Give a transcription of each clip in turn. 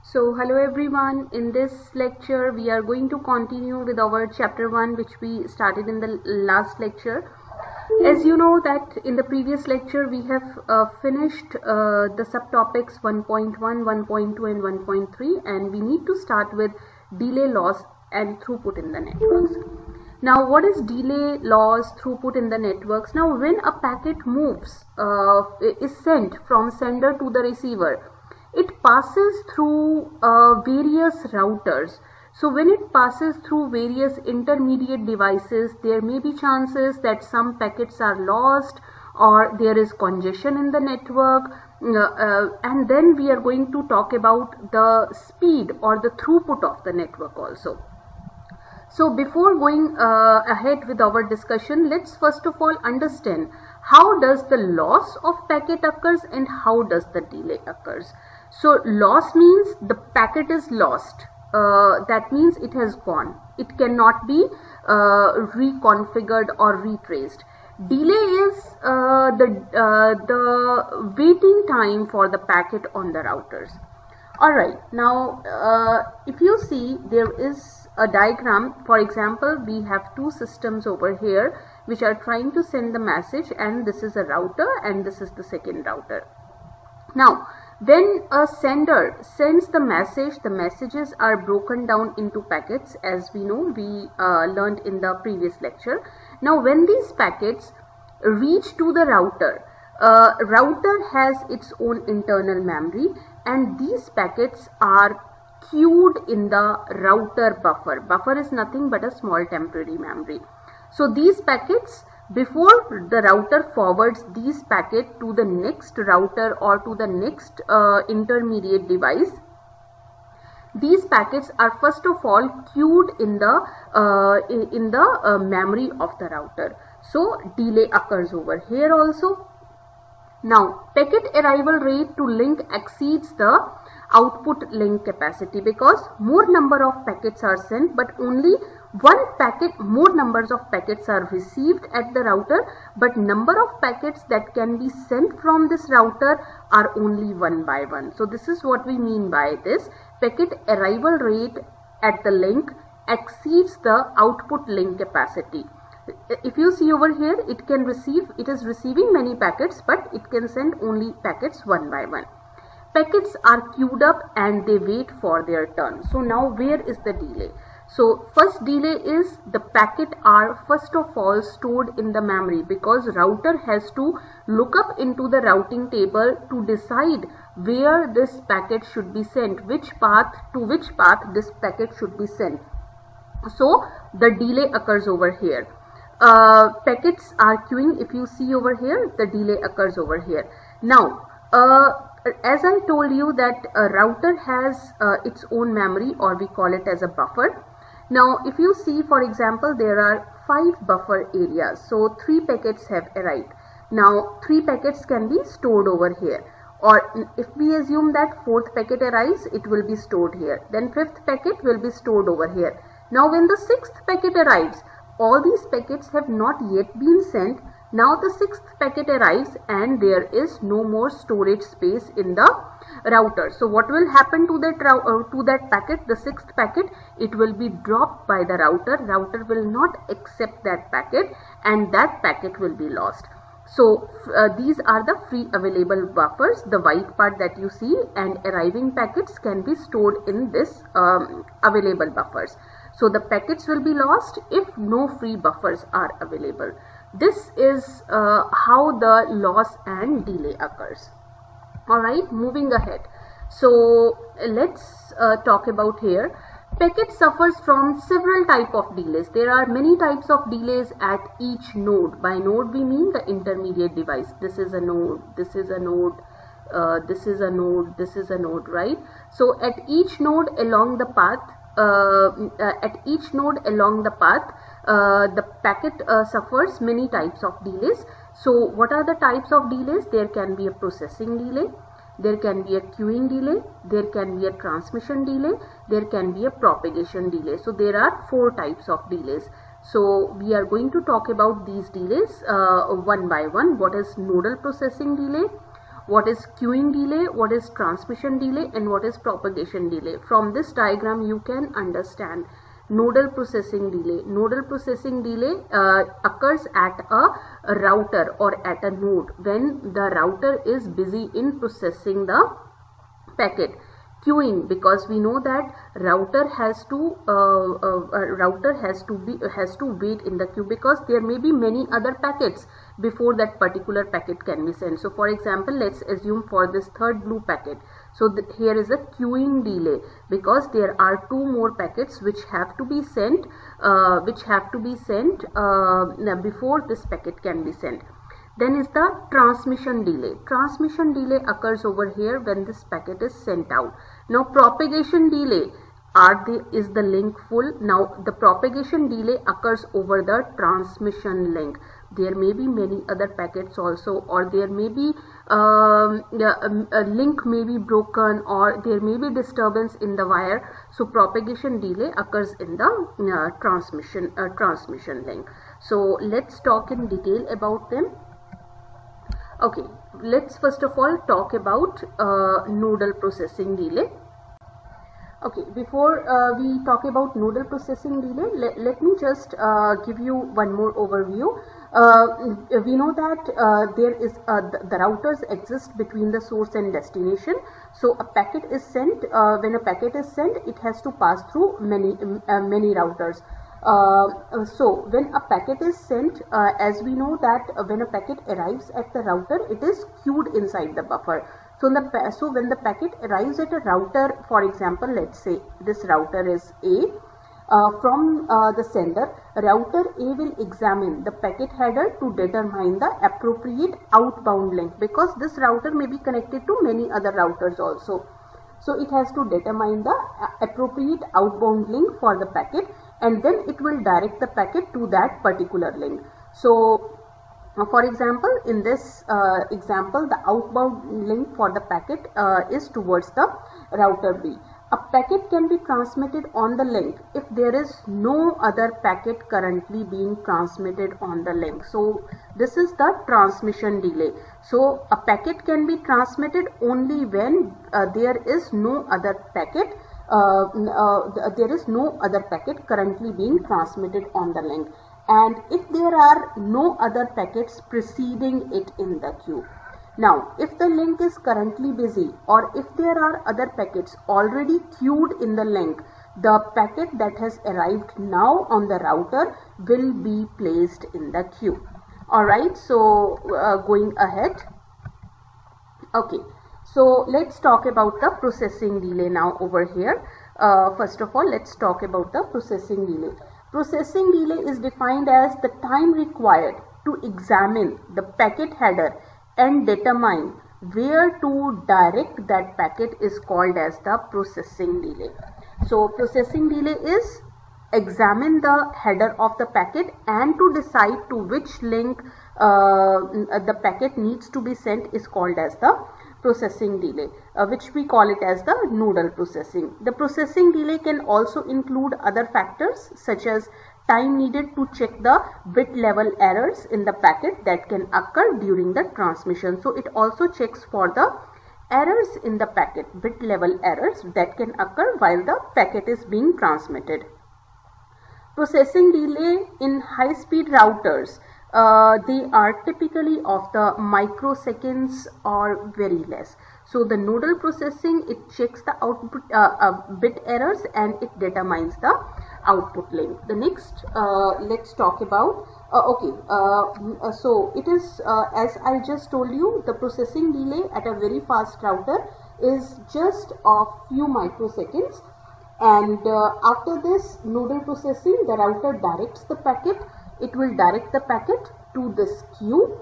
So hello everyone, in this lecture we are going to continue with our chapter 1 which we started in the last lecture. As you know that in the previous lecture we have finished the subtopics 1.1, 1.2 and 1.3 and we need to start with delay loss and throughput in the networks. Now what is delay loss, throughput in the networks? Now when a packet moves, is sent from sender to the receiver, it passes through various routers. So when it passes through various intermediate devices, there may be chances that some packets are lost or there is congestion in the network, and then we are going to talk about the speed or the throughput of the network also. So before going ahead with our discussion, let's first of all understand how does the loss of packet occurs and how does the delay occurs. So loss means the packet is lost. That means it has gone. It cannot be reconfigured or retraced. Delay is the waiting time for the packet on the routers. Alright, now if you see, there is a diagram. For example, we have two systems over here which are trying to send the message, and this is a router and this is the second router. Now when a sender sends the message, the messages are broken down into packets, as we know, we learned in the previous lecture. Now when these packets reach to the router, router has its own internal memory and these packets are queued in the router buffer. Buffer is nothing but a small temporary memory. So these packets, before the router forwards these packets to the next router or to the next intermediate device, these packets are first of all queued in the memory of the router. So delay occurs over here also. Now packet arrival rate to link exceeds the output link capacity, because more number of packets are sent but only more numbers of packets are received at the router, but number of packets that can be sent from this router are only one by one. So this is what we mean by this. Packet arrival rate at the link exceeds the output link capacity. If you see over here, it is receiving many packets but it can send only packets one by one. Packets are queued up and they wait for their turn. So now where is the delay? So first delay is the packet are first of all stored in the memory, because router has to look up into the routing table to decide where this packet should be sent, to which path this packet should be sent. So the delay occurs over here. Packets are queuing. If you see over here, the delay occurs over here. Now as I told you that a router has its own memory, or we call it as a buffer. Now if you see, for example, there are 5 buffer areas, so 3 packets have arrived. Now 3 packets can be stored over here, or if we assume that 4th packet arrives, it will be stored here, then 5th packet will be stored over here. Now when the 6th packet arrives, all these packets have not yet been sent. Now the 6th packet arrives and there is no more storage space in the router. So what will happen to that packet, the 6th packet? It will be dropped by the router. Router will not accept that packet and that packet will be lost. So these are the free available buffers, the white part that you see, and arriving packets can be stored in this available buffers. So the packets will be lost if no free buffers are available. This is how the loss and delay occurs. Alright, moving ahead. So let's talk about here. Packet suffers from several types of delays. There are many types of delays at each node. By node we mean the intermediate device. This is a node, this is a node, this is a node, this is a node, right? So at each node along the path, the packet suffers many types of delays. So what are the types of delays? There can be a processing delay, there can be a queuing delay, there can be a transmission delay, there can be a propagation delay. So there are 4 types of delays. So we are going to talk about these delays one by one. What is nodal processing delay? what is queuing delay, what is transmission delay, and what is propagation delay. From this diagram you can understand nodal processing delay. Nodal processing delay occurs at a router or at a node when the router is busy in processing the packet. Queuing, because we know that router has to wait in the queue, because there may be many other packets before that particular packet can be sent. So for example, let's assume for this third blue packet, so here is a queuing delay, because there are two more packets which have to be sent before this packet can be sent. Then is the transmission delay. Transmission delay occurs over here when this packet is sent out. Now propagation delay, is the link full? Now the propagation delay occurs over the transmission link. There may be many other packets also, or there may be a link may be broken, or there may be disturbance in the wire. So propagation delay occurs in the transmission link. So let's talk in detail about them. Okay, let's first of all talk about nodal processing delay. Okay, before we talk about nodal processing delay, let me just give you one more overview. We know that there is the routers exist between the source and destination. So a packet is sent. When a packet is sent, it has to pass through many routers. So when a packet is sent, as we know that when a packet arrives at the router, it is queued inside the buffer. So when the packet arrives at a router, for example, let's say this router is A, from the sender, router A will examine the packet header to determine the appropriate outbound link, because this router may be connected to many other routers also. So it has to determine the appropriate outbound link for the packet, and then it will direct the packet to that particular link. So for example, in this example, the outbound link for the packet is towards the router B. A packet can be transmitted on the link if there is no other packet currently being transmitted on the link. So this is the transmission delay. So a packet can be transmitted only when there is no other packet. There is no other packet currently being transmitted on the link, and if there are no other packets preceding it in the queue. Now, if the link is currently busy, or if there are other packets already queued in the link, the packet that has arrived now on the router will be placed in the queue. Alright, so going ahead. Okay. So let's talk about the processing delay now over here. First of all, let's talk about the processing delay. Processing delay is defined as the time required to examine the packet header and determine where to direct that packet is called as the processing delay. So processing delay is examine the header of the packet and to decide to which link the packet needs to be sent is called as the processing delay, which we call it as the nodal processing. The processing delay can also include other factors such as time needed to check the bit level errors in the packet that can occur during the transmission. So it also checks for the errors in the packet, bit level errors that can occur while the packet is being transmitted. Processing delay in high-speed routers, they are typically of the microseconds or very less. So the nodal processing, it checks the output bit errors and it determines the output link. The next, let's talk about so it is as I just told you, the processing delay at a very fast router is just a few microseconds, and after this nodal processing, the router directs the packet. It will direct the packet to this queue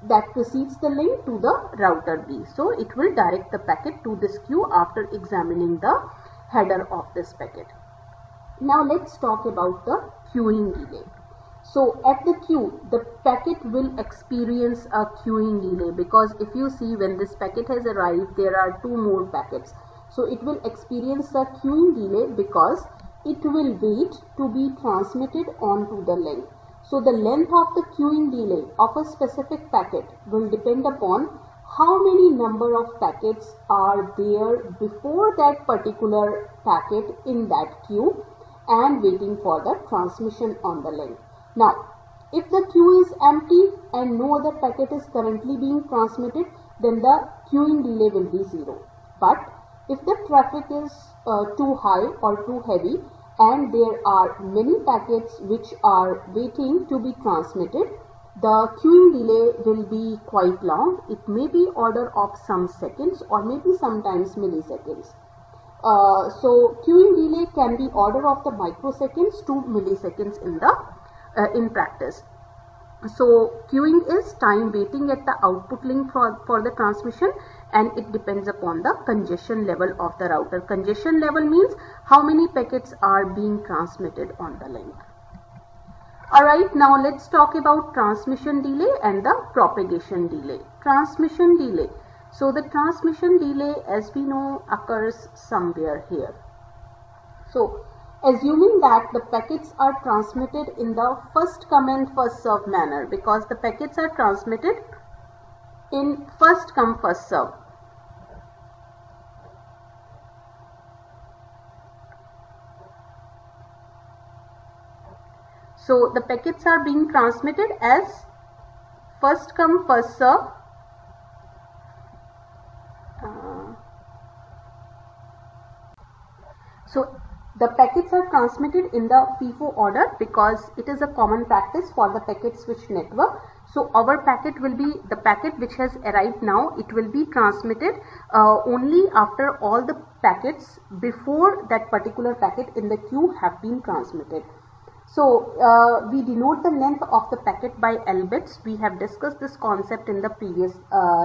that precedes the link to the router B. So it will direct the packet to this queue after examining the header of this packet. Now let's talk about the queuing delay. So at the queue, the packet will experience a queuing delay, because if you see, when this packet has arrived, there are two more packets. So it will experience a queuing delay because it will wait to be transmitted onto the link. So the length of the queuing delay of a specific packet will depend upon how many number of packets are there before that particular packet in that queue and waiting for the transmission on the link. Now, if the queue is empty and no other packet is currently being transmitted, then the queuing delay will be 0. But if the traffic is too high or too heavy and there are many packets which are waiting to be transmitted, the queuing delay will be quite long. It may be order of some seconds or maybe sometimes milliseconds. So queuing delay can be order of the microseconds to milliseconds in practice. So queuing is time waiting at the output link for the transmission, and it depends upon the congestion level of the router. Congestion level means how many packets are being transmitted on the link. Alright, now let's talk about transmission delay and the propagation delay. Transmission delay. So the transmission delay, as we know, occurs somewhere here. So assuming that the packets are transmitted in the first come and first serve manner, because the packets are transmitted in first come first serve. So the packets are being transmitted as first come first serve. So the packets are transmitted in the FIFO order because it is a common practice for the packet switch network. So our packet will be the packet which has arrived now. It will be transmitted only after all the packets before that particular packet in the queue have been transmitted. So we denote the length of the packet by L bits. We have discussed this concept in the previous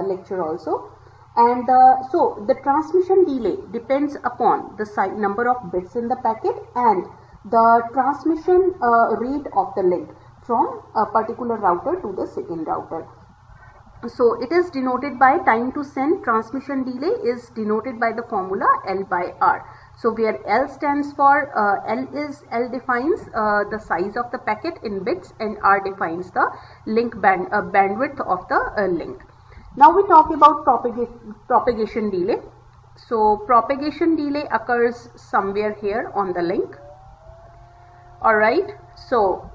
lecture also. And so the transmission delay depends upon the number of bits in the packet and the transmission rate of the link from a particular router to the second router. So it is denoted by time to send. Transmission delay is denoted by the formula L by R. So where L stands for L defines the size of the packet in bits, and R defines the link bandwidth of the link. Now we talk about propagation delay. So propagation delay occurs somewhere here on the link. Alright, so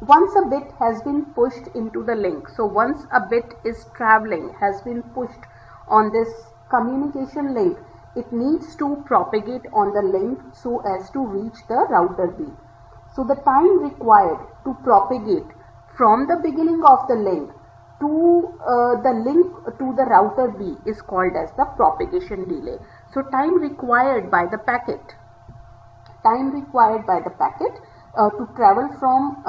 once a bit has been pushed into the link, so once a bit is traveling, has been pushed on this communication link, it needs to propagate on the link so as to reach the router B. So the time required to propagate from the beginning of the link to the link to the router B is called as the propagation delay. So time required by the packet to travel from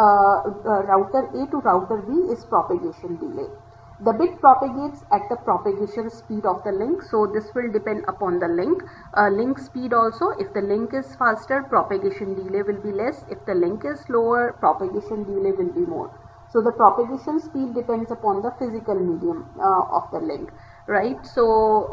router A to router B is propagation delay. The bit propagates at the propagation speed of the link, so this will depend upon the link. Link speed also, if the link is faster, propagation delay will be less. If the link is slower, propagation delay will be more. So the propagation speed depends upon the physical medium of the link, right? So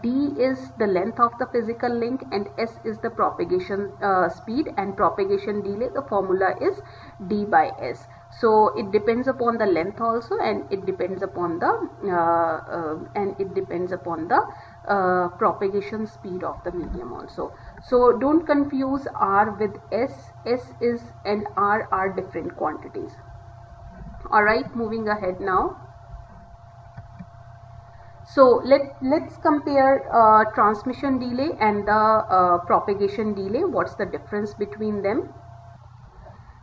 D is the length of the physical link and S is the propagation speed, and propagation delay, the formula is D by S. So it depends upon the length also, and it depends upon the propagation speed of the medium also. So don't confuse R with S. S is and R are different quantities. Alright, moving ahead now. So let's compare transmission delay and the propagation delay. What's the difference between them?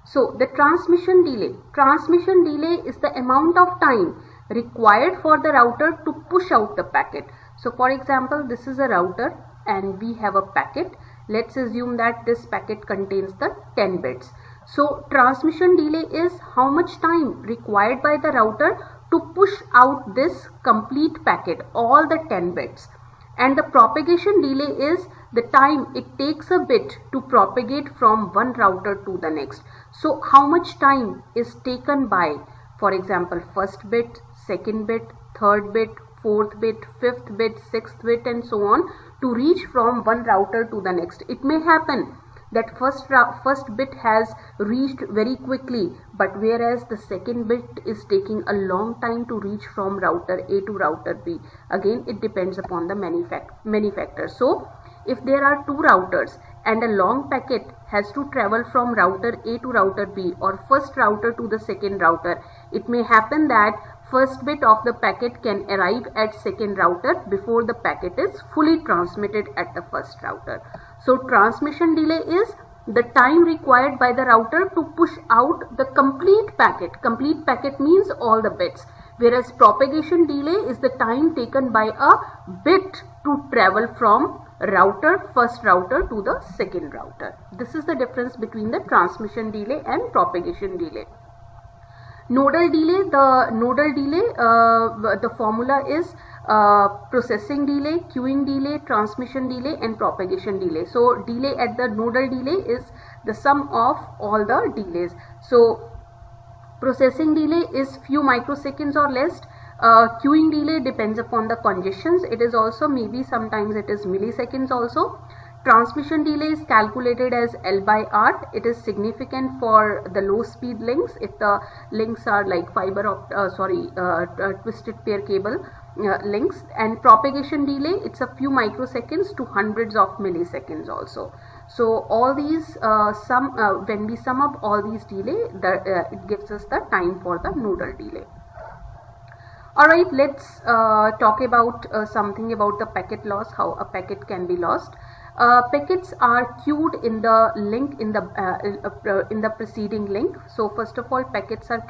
So the transmission delay is the amount of time required for the router to push out the packet. So for example, this is a router and we have a packet. Let's assume that this packet contains the 10 bits. So transmission delay is how much time required by the router to push out this complete packet, all the 10 bits. And the propagation delay is the time it takes a bit to propagate from one router to the next. So how much time is taken by, for example, first bit, second bit, third bit, fourth bit, fifth bit, sixth bit, and so on to reach from one router to the next. It may happen that first bit has reached very quickly, but whereas the second bit is taking a long time to reach from router A to router B. Again, it depends upon the many factors. So if there are two routers and a long packet has to travel from router A to router B, or first router to the second router, it may happen that first bit of the packet can arrive at second router before the packet is fully transmitted at the first router. So transmission delay is the time required by the router to push out the complete packet. Complete packet means all the bits, whereas propagation delay is the time taken by a bit to travel from first router to the second router. This is the difference between the transmission delay and propagation delay. Nodal delay, the formula is processing delay, queuing delay, transmission delay and propagation delay. So delay at the nodal delay is the sum of all the delays. So processing delay is few microseconds or less. Queuing delay depends upon the congestions. It is also maybe sometimes it is milliseconds also. Transmission delay is calculated as L by R. It is significant for the low speed links if the links are like twisted pair cable links. And propagation delay, it's a few microseconds to hundreds of milliseconds also. So all these when we sum up all these delay, it gives us the time for the nodal delay. Alright, let's talk about something about the packet loss, how a packet can be lost. Packets are queued in the link in the preceding link. So first of all, packets are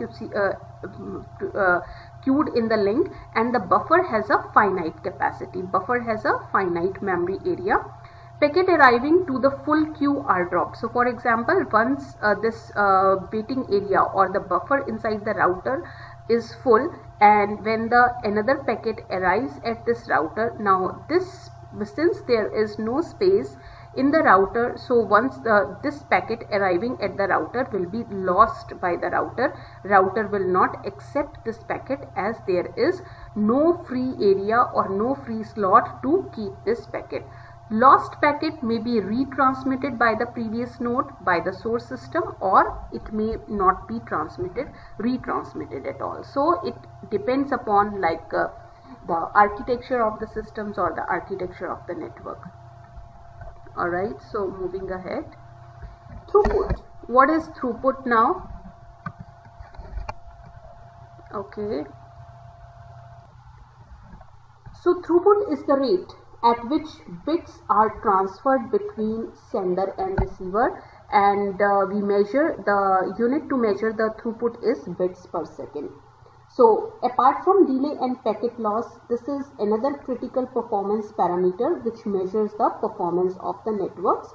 queued in the link, and the buffer has a finite capacity. Buffer has a finite memory area. Packet arriving to the full queue are dropped. So for example, once this waiting area or the buffer inside the router is full, and when another packet arrives at this router, now since there is no space in the router, so once this packet arriving at the router will be lost by the router will not accept this packet, as there is no free area or no free slot to keep this packet. Lost packet may be retransmitted by the previous node by the source system, or it may not be retransmitted at all. So it depends upon like the architecture of the systems or the architecture of the network. Alright, so moving ahead. Throughput. What is throughput now? Okay. So throughput is the rate at which bits are transferred between sender and receiver, and we measure the unit to measure the throughput is bits per second. So apart from delay and packet loss, this is another critical performance parameter which measures the performance of the networks.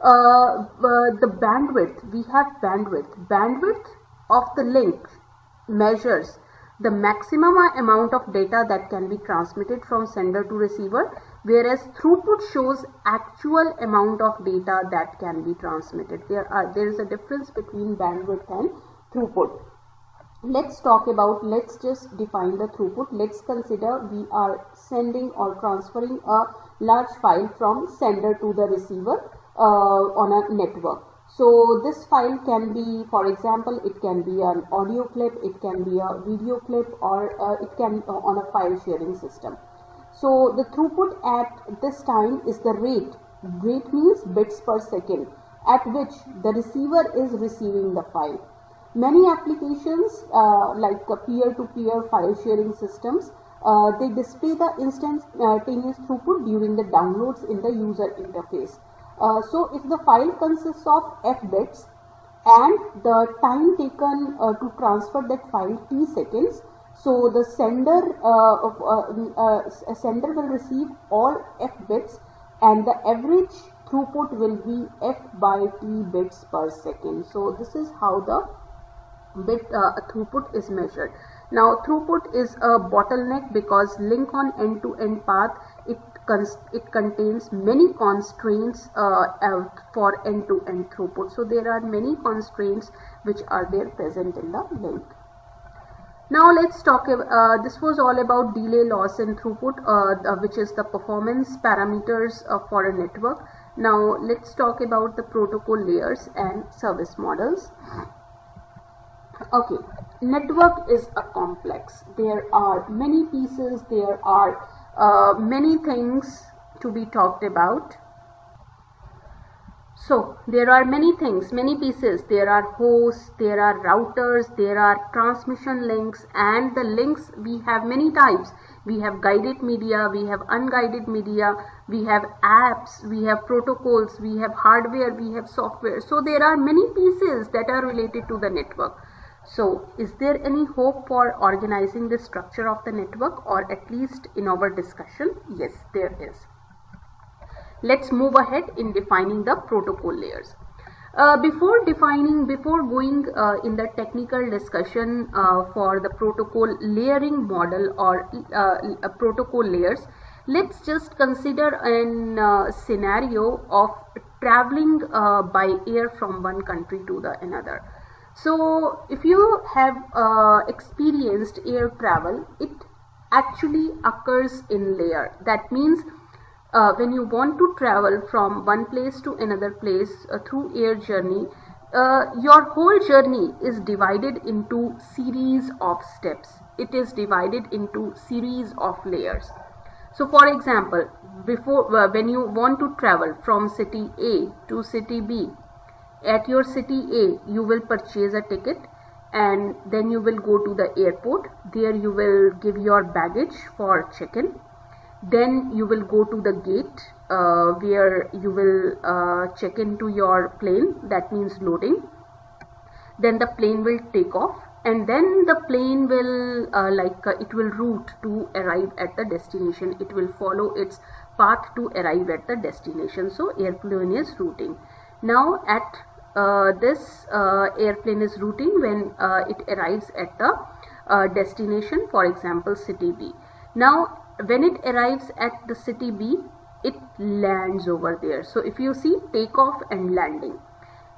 The bandwidth, we have bandwidth. Bandwidth of the link measures the maximum amount of data that can be transmitted from sender to receiver, whereas throughput shows actual amount of data that can be transmitted. There is a difference between bandwidth and throughput. Let's just define the throughput. Let's consider we are sending or transferring a large file from sender to the receiver on a network. So this file can be, for example, it can be an audio clip, it can be a video clip, or it can on a file sharing system. So the throughput at this time is the rate. Rate means bits per second at which the receiver is receiving the file. Many applications like peer-to-peer file sharing systems, they display the instantaneous throughput during the downloads in the user interface. So if the file consists of f bits and the time taken to transfer that file t seconds, so the sender will receive all f bits, and the average throughput will be f by t bits per second. So this is how the throughput is measured. Now throughput is a bottleneck because link on end-to-end path, it contains many constraints for end-to-end throughput. So there are many constraints which are there present in the link. Now let's talk, this was all about delay, loss and throughput, which is the performance parameters for a network. Now let's talk about the protocol layers and service models. Okay, network is a complex. There are many pieces, there are many things to be talked about. So there are many things, many pieces. There are hosts, there are routers, there are transmission links, and the links, we have many types. We have guided media, we have unguided media, we have apps, we have protocols, we have hardware, we have software. So there are many pieces that are related to the network. So is there any hope for organizing the structure of the network, or at least in our discussion? Yes, there is. Let's move ahead in defining the protocol layers. Before going in the technical discussion for the protocol layering model or protocol layers, let's just consider a scenario of traveling by air from one country to the another. So if you have experienced air travel, it actually occurs in layer. That means when you want to travel from one place to another place through air journey, your whole journey is divided into series of steps. It is divided into series of layers. So for example, when you want to travel from city A to city B, at your city A you will purchase a ticket, and then you will go to the airport. There you will give your baggage for check-in. Then you will go to the gate where you will check into your plane, that means loading. Then the plane will take off, and then the plane will it will route to arrive at the destination. It will follow its path to arrive at the destination. So airplane is routing. Now at this airplane is routing when it arrives at the destination, for example city B. Now when it arrives at the city B, it lands over there. So if you see takeoff and landing,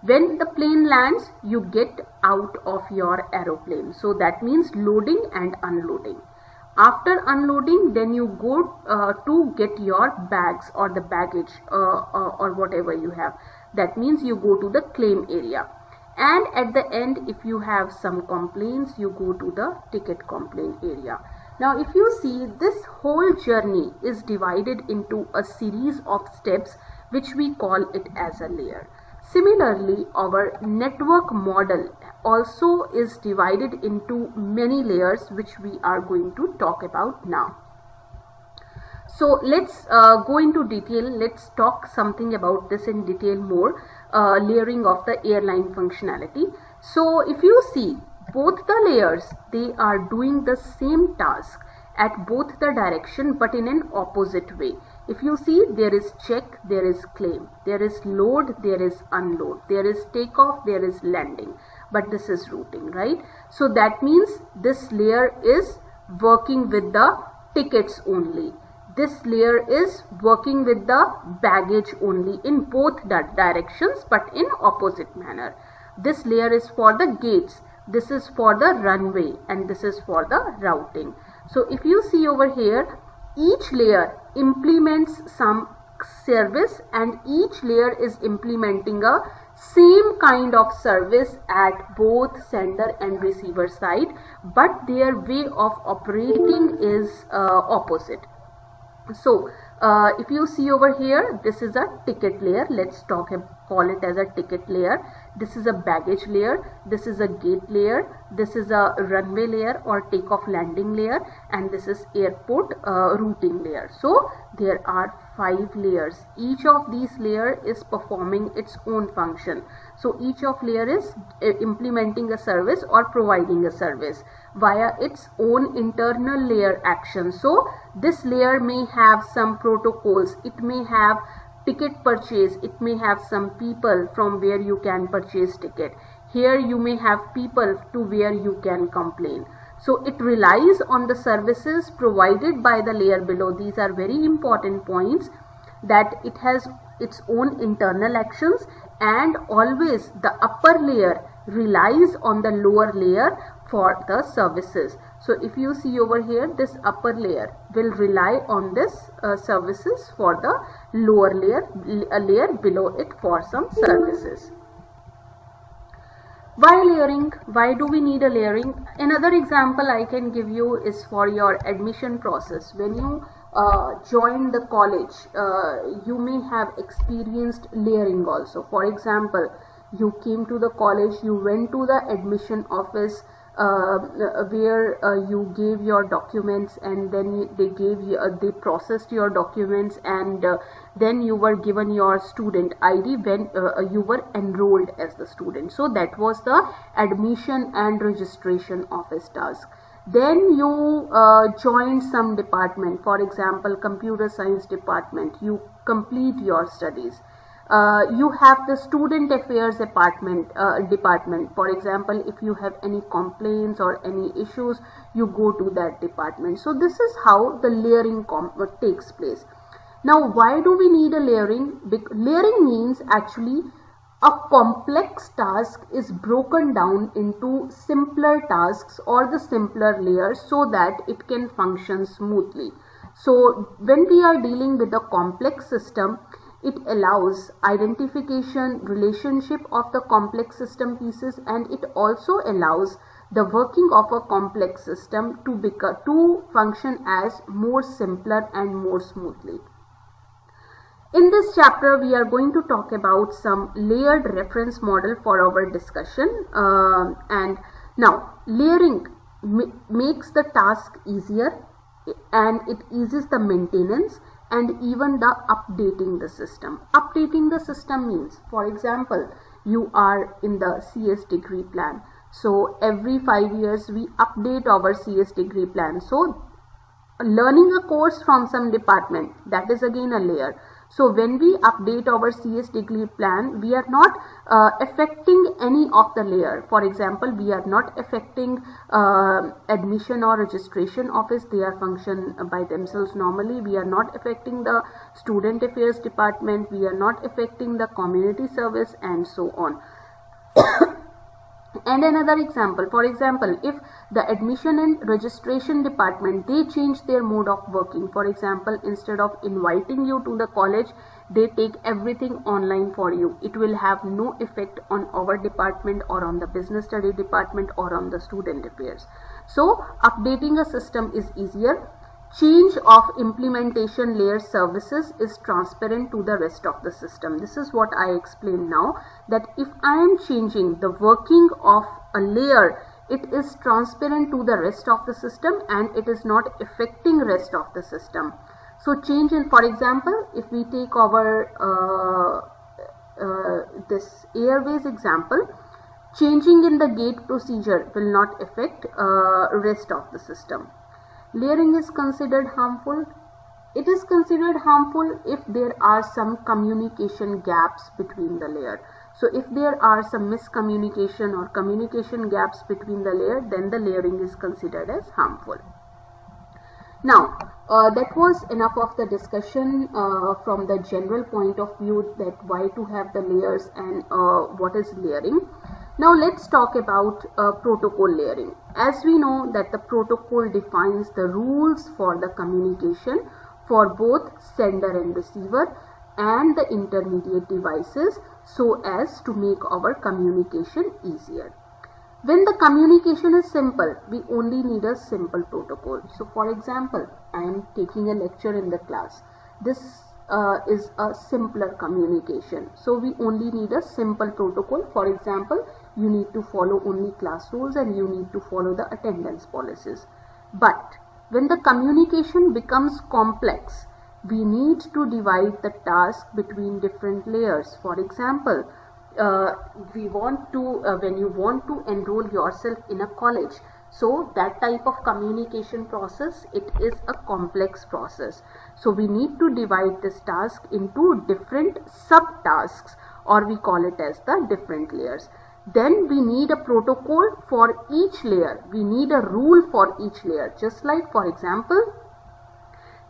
when the plane lands, you get out of your aeroplane. So that means loading and unloading. After unloading, then you go to get your bags or the baggage or whatever you have. That means you go to the claim area. And at the end, if you have some complaints, you go to the ticket complaint area. Now if you see, this whole journey is divided into a series of steps which we call it as a layer. Similarly, our network model also is divided into many layers which we are going to talk about now. So let's go into detail. Let's talk something about this in detail more, layering of the airline functionality. So if you see, both the layers, they are doing the same task at both the direction but in an opposite way. If you see, there is check, there is claim, there is load, there is unload, there is takeoff, there is landing, but this is routing, right? So that means this layer is working with the tickets only. This layer is working with the baggage only in both directions but in opposite manner. This layer is for the gates, this is for the runway, and this is for the routing. So if you see over here, each layer implements some service, and each layer is implementing a same kind of service at both sender and receiver side, but their way of operating is opposite. So if you see over here, this is a ticket layer. Let's call it as a ticket layer. This is a baggage layer, this is a gate layer, this is a runway layer or takeoff landing layer, and this is airport routing layer. So there are 5 layers. Each of these layers is performing its own function. So each of layer is implementing a service or providing a service via its own internal layer action. So this layer may have some protocols, it may have ticket purchase, it may have some people from where you can purchase ticket. Here you may have people to where you can complain. So it relies on the services provided by the layer below. These are very important points, that it has its own internal actions, and always the upper layer relies on the lower layer for the services. So if you see over here, this upper layer will rely on this services for the lower layer, a layer below it for some services. Why layering? Why do we need a layering? Another example I can give you is for your admission process. When you join the college, you may have experienced layering also. For example, you came to the college, you went to the admission office where you gave your documents, and then they processed your documents, and then you were given your student ID when you were enrolled as the student. So that was the admission and registration office task. Then you joined some department, for example computer science department. You complete your studies. You have the student affairs department. For example, if you have any complaints or any issues, you go to that department. So this is how the layering takes place. Now, why do we need a layering? Layering means actually a complex task is broken down into simpler tasks or the simpler layers so that it can function smoothly. So when we are dealing with a complex system, it allows identification, relationship of the complex system pieces, and it also allows the working of a complex system to function as more simpler and more smoothly. In this chapter, we are going to talk about some layered reference model for our discussion. And now, layering makes the task easier, and it eases the maintenance and even the updating the system. Updating the system means, for example, you are in the CS degree plan. So every 5 years we update our CS degree plan. So learning a course from some department, that is again a layer. So when we update our CS degree plan, we are not affecting any of the layer. For example, we are not affecting admission or registration office. They are function by themselves normally. We are not affecting the student affairs department. We are not affecting the community service, and so on. And another example, for example, if the admission and registration department, they change their mode of working. For example, instead of inviting you to the college, they take everything online for you. It will have no effect on our department or on the business study department or on the student affairs. So updating a system is easier. Change of implementation layer services is transparent to the rest of the system. This is what I explained now, that if I am changing the working of a layer, it is transparent to the rest of the system and it is not affecting rest of the system. So change in, for example, if we take our this airways example, changing in the gate procedure will not affect rest of the system. Layering is considered harmful. It is considered harmful if there are some communication gaps between the layer. So if there are some miscommunication or communication gaps between the layer, then the layering is considered as harmful. Now, that was enough of the discussion from the general point of view, that why to have the layers and what is layering. Now let's talk about protocol layering. As we know that the protocol defines the rules for the communication for both sender and receiver and the intermediate devices, so as to make our communication easier. When the communication is simple, we only need a simple protocol. So for example, I am taking a lecture in the class. This is a simpler communication. So we only need a simple protocol. For example, you need to follow only class rules and you need to follow the attendance policies. But when the communication becomes complex, we need to divide the task between different layers. For example, when you want to enroll yourself in a college, so that type of communication process, it is a complex process. So we need to divide this task into different subtasks, or we call it as the different layers. Then we need a protocol for each layer. We need a rule for each layer. Just like, for example,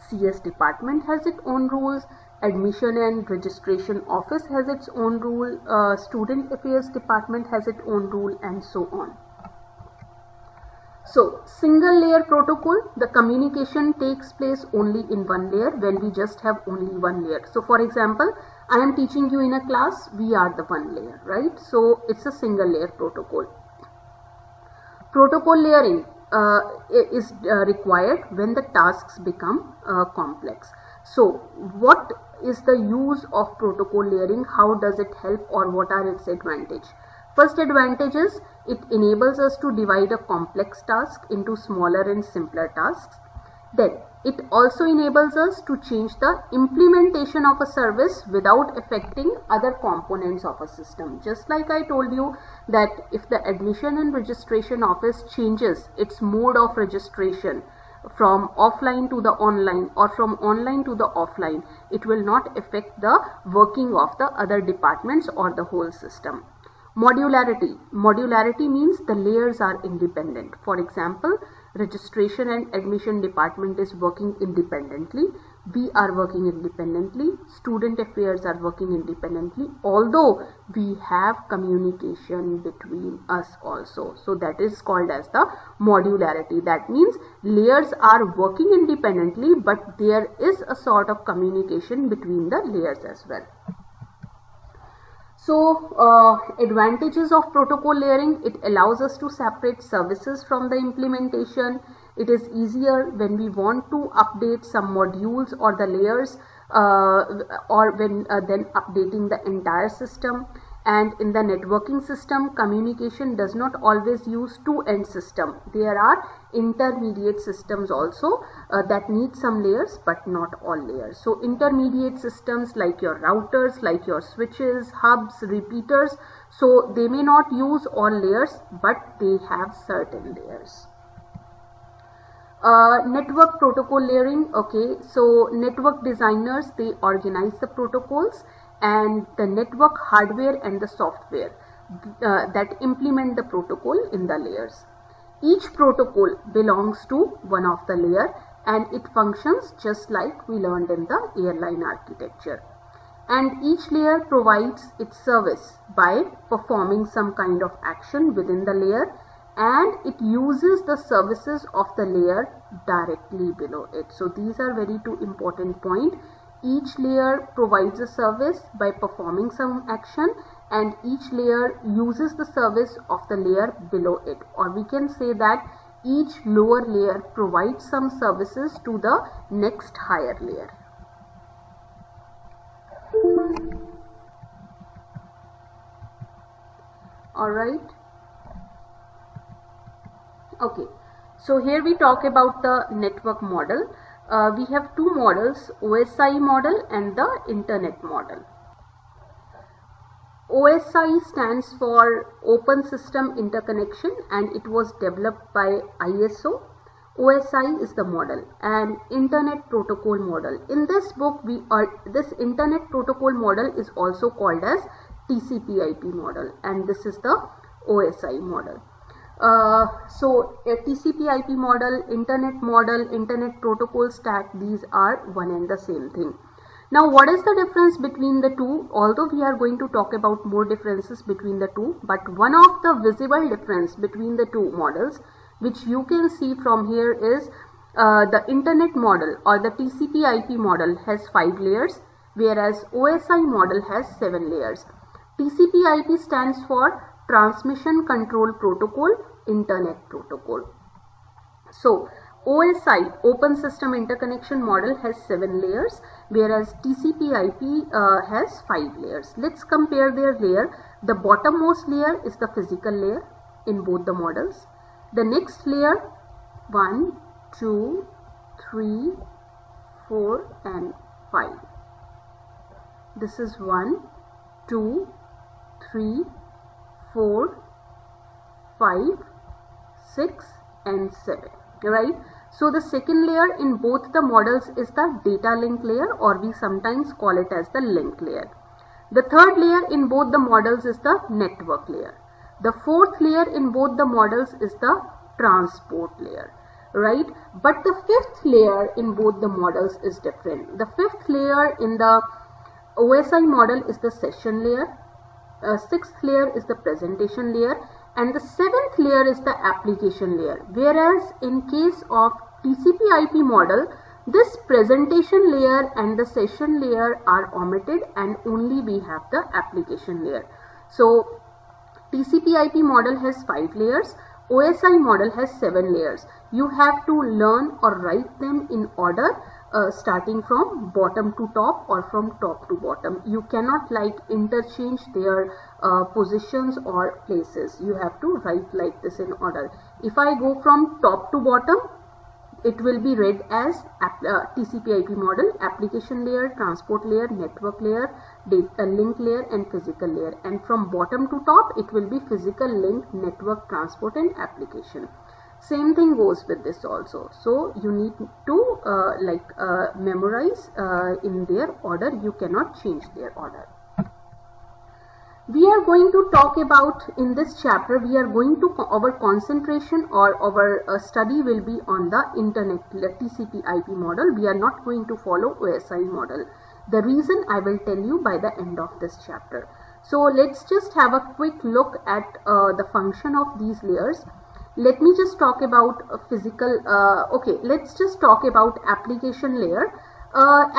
CS department has its own rules, admission and registration office has its own rule, student affairs department has its own rule, and so on. So single layer protocol, the communication takes place only in one layer when we just have only one layer. So for example, I am teaching you in a class, we are the one layer, right? So it's a single layer protocol. Protocol layering is required when the tasks become complex. So what is the use of protocol layering? How does it help, or what are its advantages? First advantage is it enables us to divide a complex task into smaller and simpler tasks. Then it also enables us to change the implementation of a service without affecting other components of a system. Just like I told you that if the admission and registration office changes its mode of registration from offline to the online or from online to the offline, it will not affect the working of the other departments or the whole system. Modularity. Modularity means the layers are independent. For example, registration and admission department is working independently. We are working independently. Student affairs are working independently, although we have communication between us also. So that is called as the modularity. That means layers are working independently, but there is a sort of communication between the layers as well. So advantages of protocol layering: it allows us to separate services from the implementation. It is easier when we want to update some modules or the layers or when then updating the entire system. And in the networking system, communication does not always use two-end system. There are intermediate systems also that need some layers, but not all layers. So intermediate systems like your routers, like your switches, hubs, repeaters, so they may not use all layers, but they have certain layers. Network protocol layering. Okay, so network designers, they organize the protocols and the network hardware and the software that implement the protocol in the layers. Each protocol belongs to one of the layer and it functions just like we learned in the airline architecture. And each layer provides its service by performing some kind of action within the layer, and it uses the services of the layer directly below it. So these are very two important points. Each layer provides a service by performing some action, and each layer uses the service of the layer below it. Or we can say that each lower layer provides some services to the next higher layer. Alright. Okay. So here we talk about the network model. We have two models, OSI model and the internet model. OSI stands for Open System Interconnection and it was developed by ISO. OSI is the model, and Internet Protocol model. In this book, this Internet Protocol model is also called as TCP/IP model, and this is the OSI model. So a TCP/IP model, Internet Protocol stack, these are one and the same thing. Now what is the difference between the two? Although we are going to talk about more differences between the two, but one of the visible difference between the two models which you can see from here is the Internet model or the TCP/IP model has 5 layers, whereas OSI model has 7 layers. TCP/IP stands for Transmission Control Protocol, Internet Protocol. So OSI, Open System Interconnection model, has 7 layers, whereas TCP/IP has 5 layers. Let's compare their layer. The bottommost layer is the physical layer in both the models. The next layer, 1, 2, 3, 4 and 5. This is 1, 2, 3, 4, 5, 6 and 7, right? So the second layer in both the models is the data link layer, or we sometimes call it as the link layer. The third layer in both the models is the network layer. The fourth layer in both the models is the transport layer, right? But the fifth layer in both the models is different. The fifth layer in the OSI model is the session layer. Sixth layer is the presentation layer, and the seventh layer is the application layer. Whereas in case of TCP/IP model, this presentation layer and the session layer are omitted and only we have the application layer. So TCP/IP model has 5 layers, OSI model has 7 layers. You have to learn or write them in order, starting from bottom to top or from top to bottom. You cannot like interchange their positions or places. You have to write like this in order. If I go from top to bottom, it will be read as TCP/IP model, application layer, transport layer, network layer, data link layer and physical layer. And from bottom to top, it will be physical, link, network, transport and application. Same thing goes with this also. So you need to memorize in their order. You cannot change their order. We are going to talk about, in this chapter, we are going to, our concentration or our study will be on the internet TCP/IP model. We are not going to follow OSI model. The reason I will tell you by the end of this chapter. So let's just have a quick look at the function of these layers. Let me just talk about let's just talk about application layer.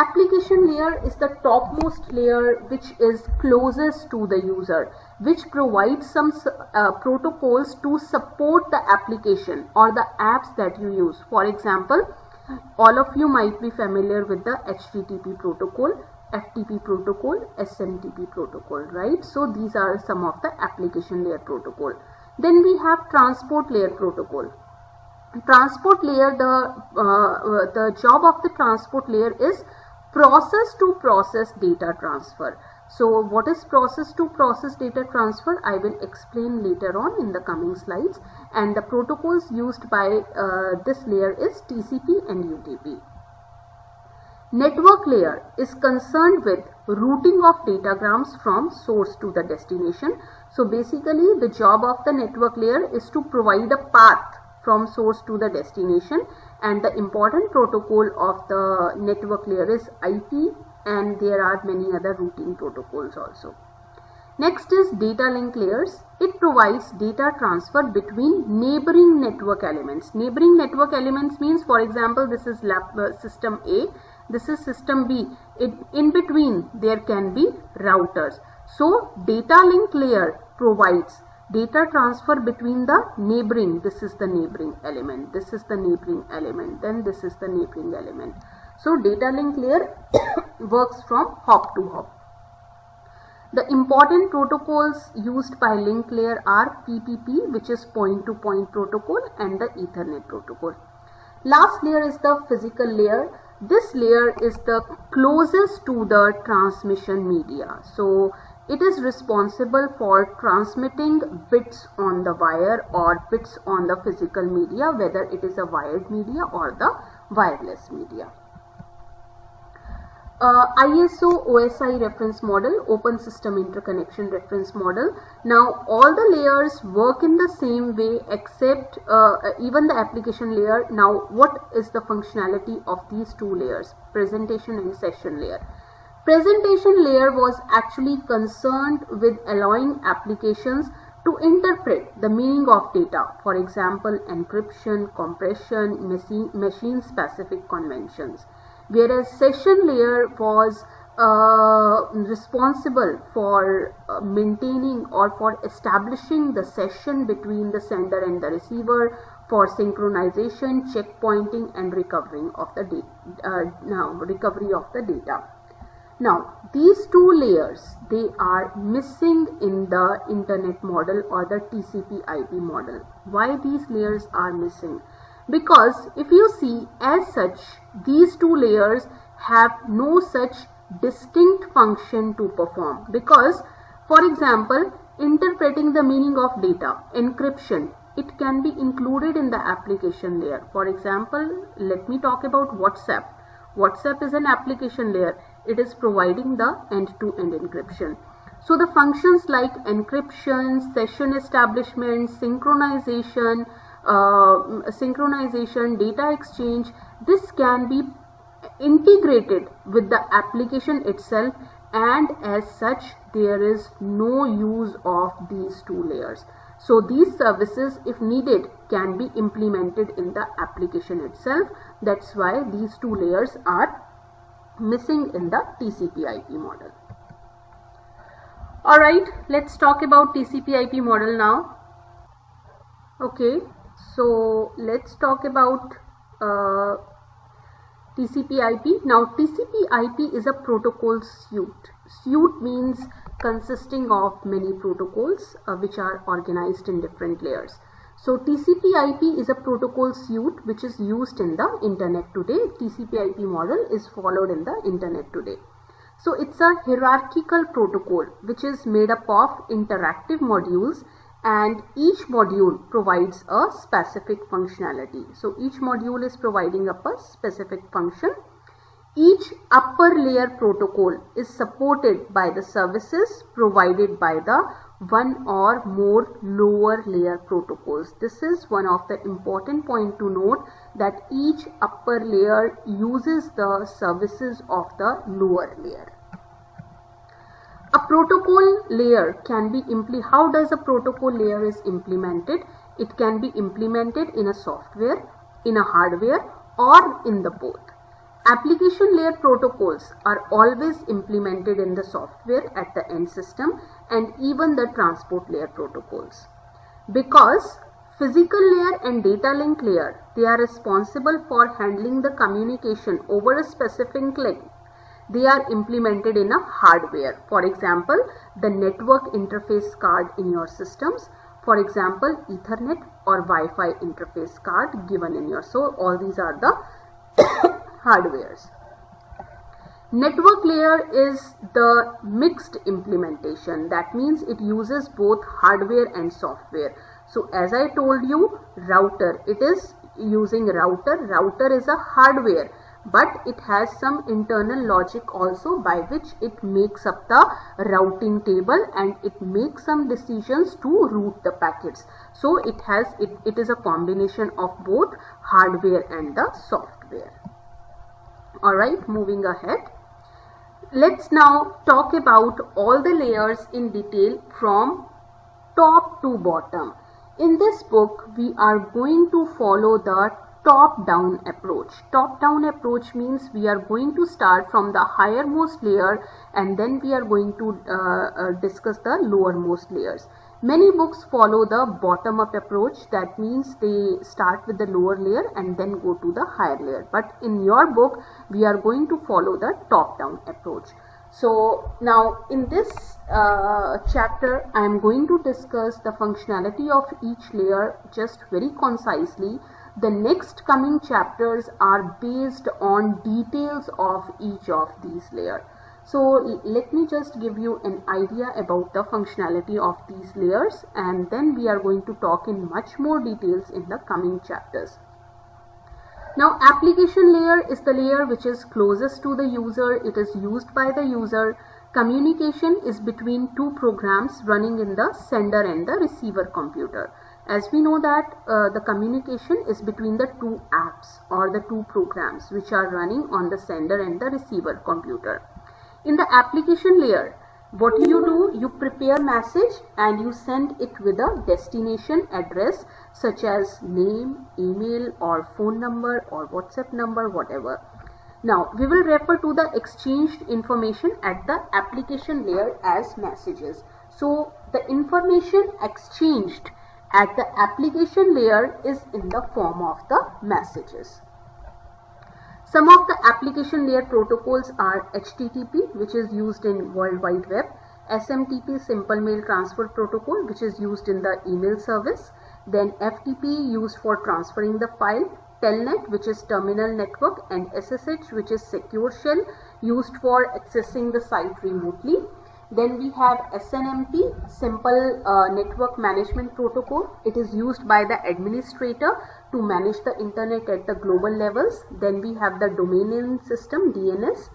Application layer is the topmost layer which is closest to the user, which provides some protocols to support the application or the apps that you use. For example, all of you might be familiar with the HTTP protocol, FTP protocol, SMTP protocol, right? So these are some of the application layer protocol. Then we have transport layer protocol. Transport layer, the job of the transport layer is process to process data transfer. So what is process to process data transfer? I will explain later on in the coming slides. And the protocols used by this layer is TCP and UDP. Network layer is concerned with routing of datagrams from source to the destination. So basically the job of the network layer is to provide a path from source to the destination, and the important protocol of the network layer is IP, and there are many other routing protocols also. Next is data link layers. It provides data transfer between neighboring network elements. Neighboring network elements means, for example, this is system A, this is system B. In between there can be routers. So data link layer provides data transfer between the neighboring, this is the neighboring element, this is the neighboring element, then this is the neighboring element. So data link layer works from hop to hop. The important protocols used by link layer are PPP, which is point to point protocol, and the Ethernet protocol. Last layer is the physical layer. This layer is the closest to the transmission media. So it is responsible for transmitting bits on the wire or bits on the physical media, whether it is a wired media or the wireless media. ISO OSI reference model, Open System Interconnection Reference Model. Now all the layers work in the same way except even the application layer. Now what is the functionality of these two layers, presentation and session layer? Presentation layer was actually concerned with allowing applications to interpret the meaning of data, for example encryption, compression, machine specific conventions. Whereas session layer was responsible for maintaining or for establishing the session between the sender and the receiver, for synchronization, checkpointing and recovery of the data. Now these two layers, they are missing in the internet model or the TCP/IP model. Why these layers are missing? Because if you see, as such, these two layers have no such distinct function to perform. Because, for example, interpreting the meaning of data, encryption, it can be included in the application layer. For example, let me talk about WhatsApp. WhatsApp is an application layer. It is providing the end-to-end encryption. So the functions like encryption, session establishment, synchronization, data exchange, this can be integrated with the application itself, and as such there is no use of these two layers. So these services, if needed, can be implemented in the application itself. That's why these two layers are missing in the TCP/IP model. Alright, let's talk about TCP/IP model now. Okay, so let's talk about TCP/IP. Now TCP/IP is a protocol suite. Suite means consisting of many protocols which are organized in different layers. So TCP/IP is a protocol suite which is used in the internet today. TCP/IP model is followed in the internet today. So it's a hierarchical protocol which is made up of interactive modules, and each module provides a specific functionality. So each module is providing up a specific function. Each upper layer protocol is supported by the services provided by the one or more lower layer protocols. This is one of the important point to note, that each upper layer uses the services of the lower layer. A protocol layer can be how does a protocol layer is implemented? It can be implemented in a software, in a hardware, or in the both. Application layer protocols are always implemented in the software at the end system, and even the transport layer protocols. Because physical layer and data link layer, they are responsible for handling the communication over a specific link. They are implemented in a hardware. For example, the network interface card in your systems. For example, Ethernet or Wi-Fi interface card given in your. So all these are the hardwares. Network layer is the mixed implementation. That means it uses both hardware and software. So as I told you, router, it is using router. Router is a hardware, but it has some internal logic also by which it makes up the routing table and it makes some decisions to route the packets. So it is a combination of both hardware and the software. Alright, moving ahead. Let's now talk about all the layers in detail from top to bottom. In this book, we are going to follow the top-down approach. Top-down approach means we are going to start from the highermost layer and then we are going to discuss the lowermost layers. Many books follow the bottom-up approach. That means they start with the lower layer and then go to the higher layer. But in your book, we are going to follow the top-down approach. So now in this chapter, I am going to discuss the functionality of each layer just very concisely. The next coming chapters are based on details of each of these layers. So let me just give you an idea about the functionality of these layers, and then we are going to talk in much more details in the coming chapters. Now application layer is the layer which is closest to the user. It is used by the user. Communication is between two programs running in the sender and the receiver computer. As we know that the communication is between the two apps or the two programs which are running on the sender and the receiver computer. In the application layer, what do? You prepare message and you send it with a destination address such as name, email or phone number or WhatsApp number, whatever. Now we will refer to the exchanged information at the application layer as messages. So the information exchanged at the application layer is in the form of the messages. Some of the application layer protocols are HTTP, which is used in World Wide Web, SMTP, Simple Mail Transfer Protocol, which is used in the email service, then FTP used for transferring the file, Telnet, which is terminal network, and SSH, which is secure shell used for accessing the site remotely. Then we have SNMP, Simple Network Management Protocol. It is used by the administrator to manage the internet at the global levels. Then we have the domain name system, DNS.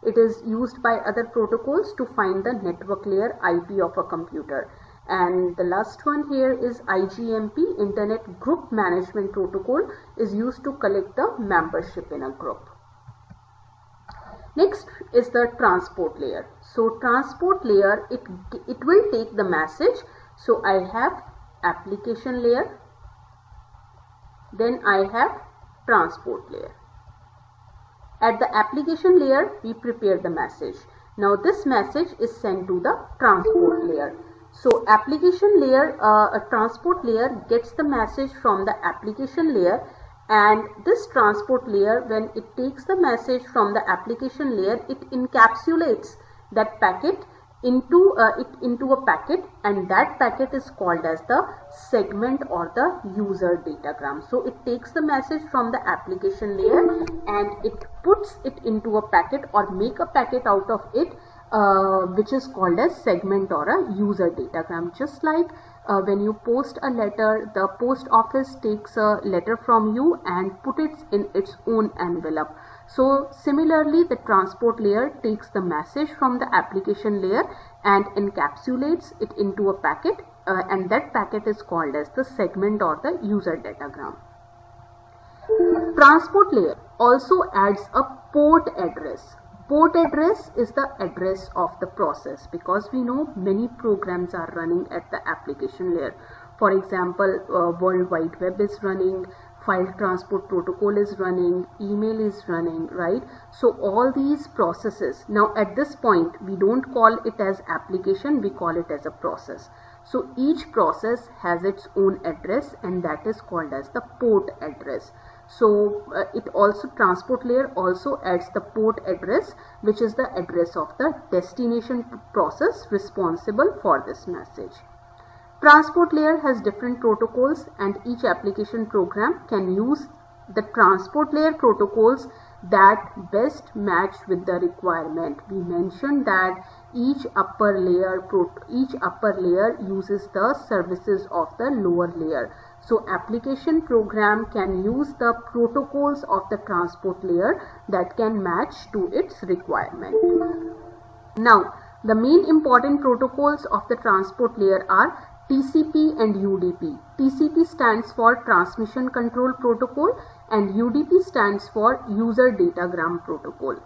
It is used by other protocols to find the network layer IP of a computer. And the last one here is IGMP, Internet Group Management Protocol, is used to collect the membership in a group. Next is the transport layer. So transport layer, it will take the message. So I have application layer, then I have transport layer. At the application layer, we prepare the message. Now this message is sent to the transport layer. So application layer, a transport layer gets the message from the application layer, and this transport layer, when it takes the message from the application layer, it encapsulates that packet into a packet, and that packet is called as the segment or the user datagram. So it takes the message from the application layer and it puts it into a packet or make a packet out of it, which is called as segment or a user datagram. Just like when you post a letter, the post office takes a letter from you and put it in its own envelope. So similarly, the transport layer takes the message from the application layer and encapsulates it into a packet, and that packet is called as the segment or the user datagram. Transport layer also adds a port address. Port address is the address of the process, because we know many programs are running at the application layer. For example, World Wide Web is running, file transport protocol is running, email is running, right? So all these processes, now at this point we don't call it as application, we call it as a process. So each process has its own address, and that is called as the port address. So transport layer also adds the port address, which is the address of the destination process responsible for this message. Transport layer has different protocols, and each application program can use the transport layer protocols that best match with the requirement. We mentioned that each upper layer uses the services of the lower layer. So application program can use the protocols of the transport layer that can match to its requirement. Now, the main important protocols of the transport layer are TCP and UDP. TCP stands for Transmission Control Protocol and UDP stands for User Datagram Protocol.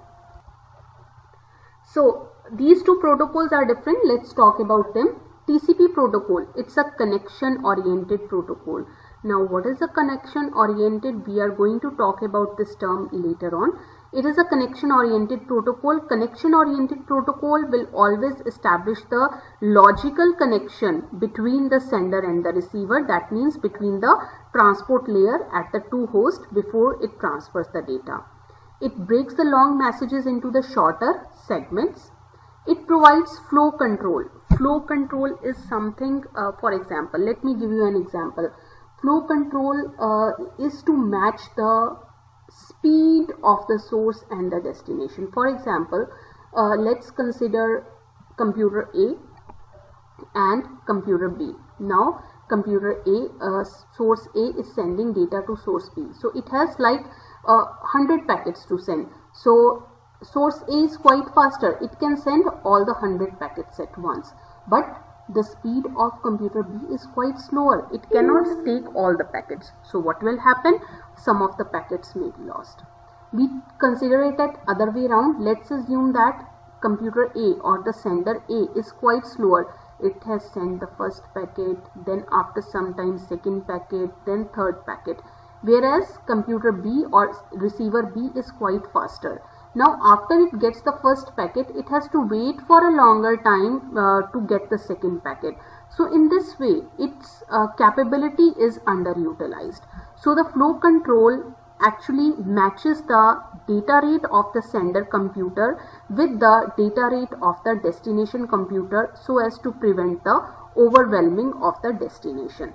So these two protocols are different. Let's talk about them. TCP protocol, it's a connection oriented protocol. Now what is a connection oriented? We are going to talk about this term later on. It is a connection oriented protocol. Connection oriented protocol will always establish the logical connection between the sender and the receiver. That means between the transport layer at the two hosts before it transfers the data. It breaks the long messages into the shorter segments. It provides flow control. Flow control is something, for example, let me give you an example. Flow control is to match the speed of the source and the destination. For example, let's consider computer A and computer B. Now computer A, source A is sending data to source B. So it has like 100 packets to send. So source A is quite faster. It can send all the 100 packets at once. But the speed of computer B is quite slower. It cannot take all the packets. So what will happen? Some of the packets may be lost. We consider it at other way around. Let's assume that computer A or the sender A is quite slower. It has sent the first packet, then after some time second packet, then third packet. Whereas computer B or receiver B is quite faster. Now after it gets the first packet, it has to wait for a longer time to get the second packet. So in this way, its capability is underutilized. So the flow control actually matches the data rate of the sender computer with the data rate of the destination computer so as to prevent the overwhelming of the destination.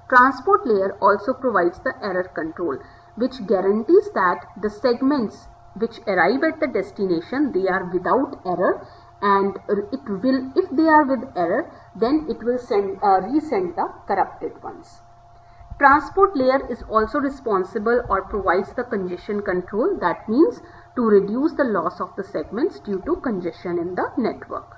Transport layer also provides the error control, which guarantees that the segments which arrive at the destination, they are without error, and it will, if they are with error, then it will resend the corrupted ones. Transport layer is also responsible or provides the congestion control. That means to reduce the loss of the segments due to congestion in the network.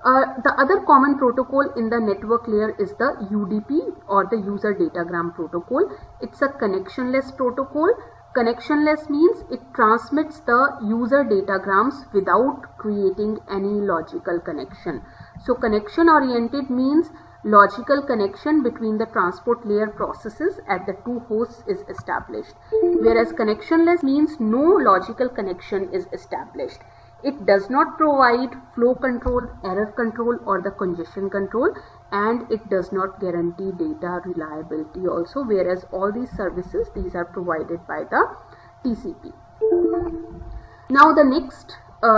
The other common protocol in the network layer is the UDP or the User Datagram Protocol. It's a connectionless protocol. Connectionless means it transmits the user datagrams without creating any logical connection. So connection oriented means logical connection between the transport layer processes at the two hosts is established, whereas connectionless means no logical connection is established. It does not provide flow control, error control, or the congestion control, and it does not guarantee data reliability also, whereas all these services, these are provided by the TCP. Now the next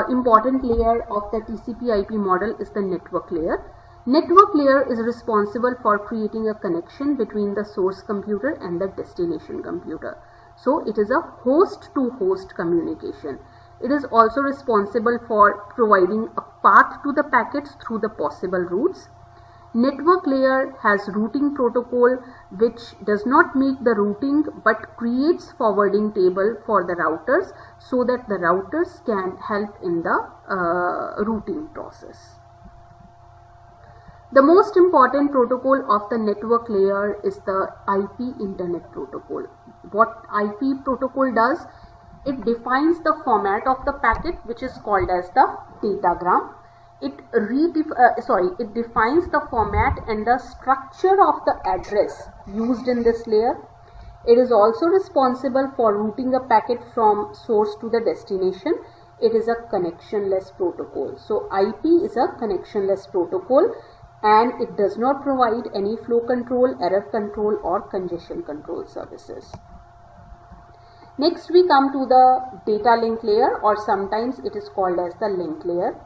important layer of the TCP/IP model is the network layer. Network layer is responsible for creating a connection between the source computer and the destination computer. So it is a host-to-host communication. It is also responsible for providing a path to the packets through the possible routes. Network layer has routing protocol which does not make the routing but creates forwarding table for the routers so that the routers can help in the routing process. The most important protocol of the network layer is the IP Internet Protocol. What IP protocol does? It defines the format of the packet, which is called as the datagram. It defines the format and the structure of the address used in this layer. It is also responsible for routing a packet from source to the destination. It is a connectionless protocol. So IP is a connectionless protocol and it does not provide any flow control, error control, or congestion control services. Next we come to the data link layer, or sometimes it is called as the link layer.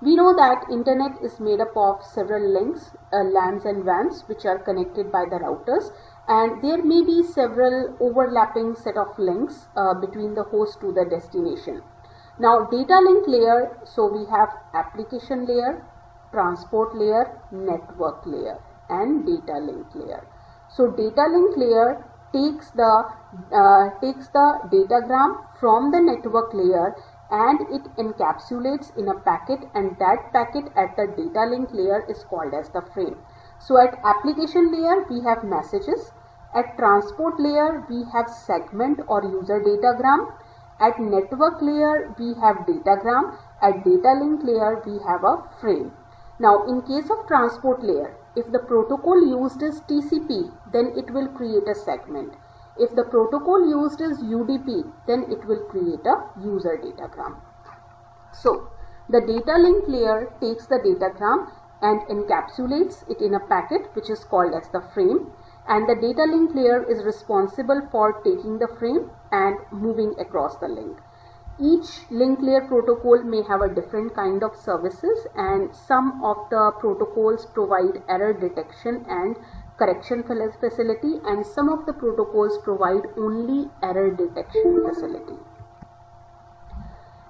We know that internet is made up of several links, LANs and WANs, which are connected by the routers, and there may be several overlapping set of links between the host to the destination. Now data link layer, so we have application layer, transport layer, network layer, and data link layer. So data link layer takes the datagram from the network layer and it encapsulates in a packet, and that packet at the data link layer is called as the frame. So at application layer we have messages, at transport layer we have segment or user datagram, at network layer we have datagram, at data link layer we have a frame. Now in case of transport layer, if the protocol used is TCP, then it will create a segment. If the protocol used is UDP, then it will create a user datagram. So the data link layer takes the datagram and encapsulates it in a packet which is called as the frame, and the data link layer is responsible for taking the frame and moving across the link. Each link layer protocol may have a different kind of services, and some of the protocols provide error detection and correction facility, and some of the protocols provide only error detection facility.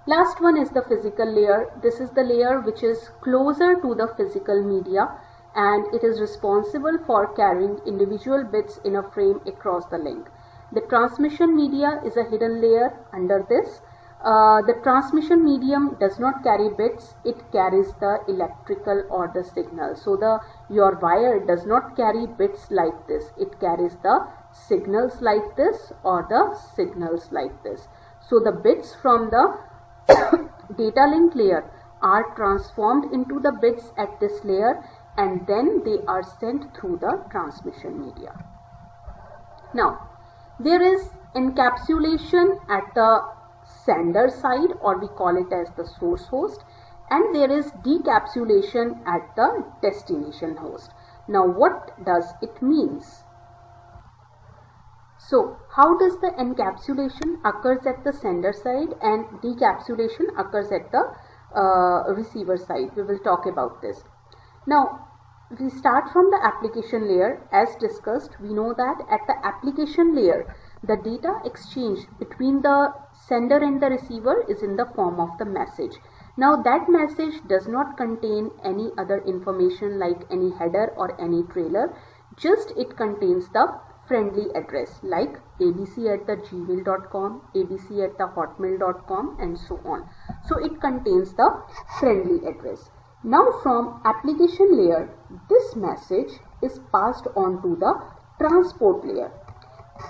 Last one is the physical layer. This is the layer which is closer to the physical media, and it is responsible for carrying individual bits in a frame across the link. The transmission media is a hidden layer under this. The transmission medium does not carry bits, it carries the electrical or the signal. So your wire does not carry bits like this, it carries the signals like this or the signals like this. So the bits from the data link layer are transformed into the bits at this layer, and then they are sent through the transmission media. Now there is encapsulation at the sender side, or we call it as the source host, and there is decapsulation at the destination host. Now what does it means? So how does the encapsulation occurs at the sender side and decapsulation occurs at the receiver side? We will talk about this. Now we start from the application layer. As discussed, we know that at the application layer the data exchange between the sender and the receiver is in the form of the message. Now that message does not contain any other information like any header or any trailer, just it contains the friendly address like abc@gmail.com, abc@hotmail.com, and so on. So it contains the friendly address. Now from application layer, this message is passed on to the transport layer.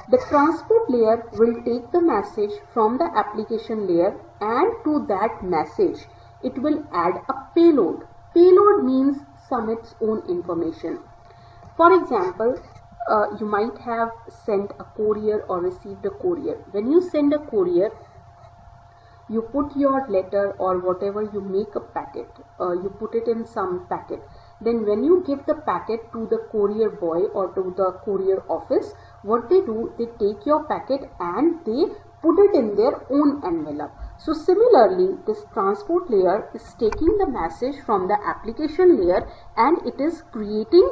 The transport layer will take the message from the application layer, and to that message it will add a payload. Payload means some its own information. For example, you might have sent a courier or received a courier. When you send a courier, you put your letter or whatever, you make a packet, you put it in some packet. Then when you give the packet to the courier boy or to the courier office, what they do, they take your packet and they put it in their own envelope. So similarly, this transport layer is taking the message from the application layer and it is creating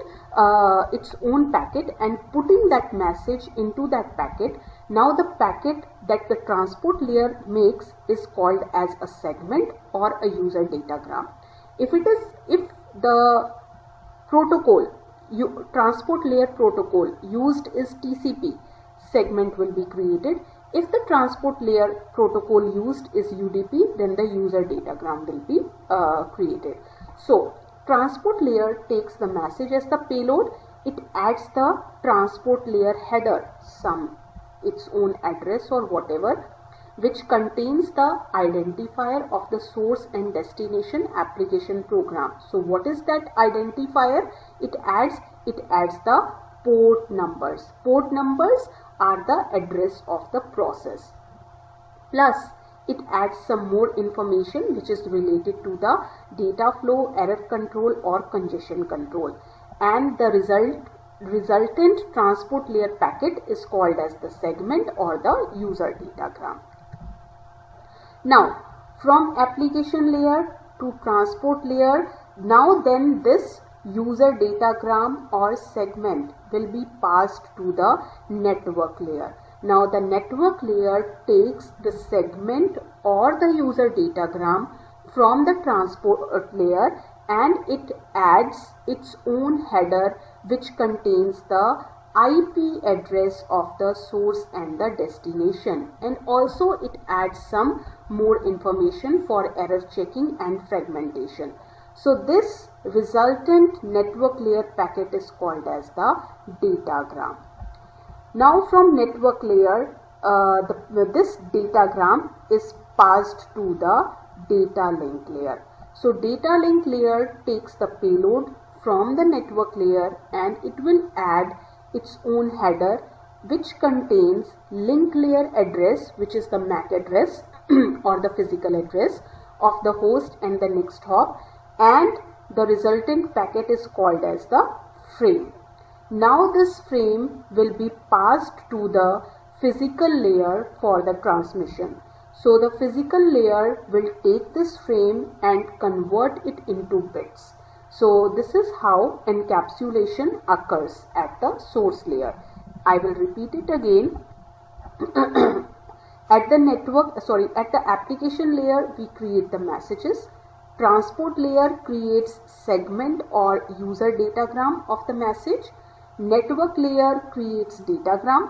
its own packet and putting that message into that packet. Now the packet that the transport layer makes is called as a segment or a user datagram. If the protocol, transport layer protocol used is TCP, segment will be created. If the transport layer protocol used is UDP, then the user datagram will be created. So transport layer takes the message as the payload. It adds the transport layer header, its own address or whatever, which contains the identifier of the source and destination application program. So what is that identifier? It adds the port numbers. Port numbers are the address of the process. Plus it adds some more information which is related to the data flow, error control or congestion control, and the resultant transport layer packet is called as the segment or the user datagram. Now from application layer to transport layer, now then this user datagram or segment will be passed to the network layer. Now the network layer takes the segment or the user datagram from the transport layer and it adds its own header which contains the IP address of the source and the destination, and also it adds some more information for error checking and fragmentation. So this resultant network layer packet is called as the datagram. Now from network layer, this datagram is passed to the data link layer. So data link layer takes the payload from the network layer and it will add its own header which contains link layer address, which is the MAC address or the physical address of the host and the next hop, and the resultant packet is called as the frame. Now this frame will be passed to the physical layer for the transmission. So the physical layer will take this frame and convert it into bits. So this is how encapsulation occurs at the source layer. I will repeat it again. At the application layer we create the messages. Transport layer creates segment or user datagram of the message. Network layer creates datagram.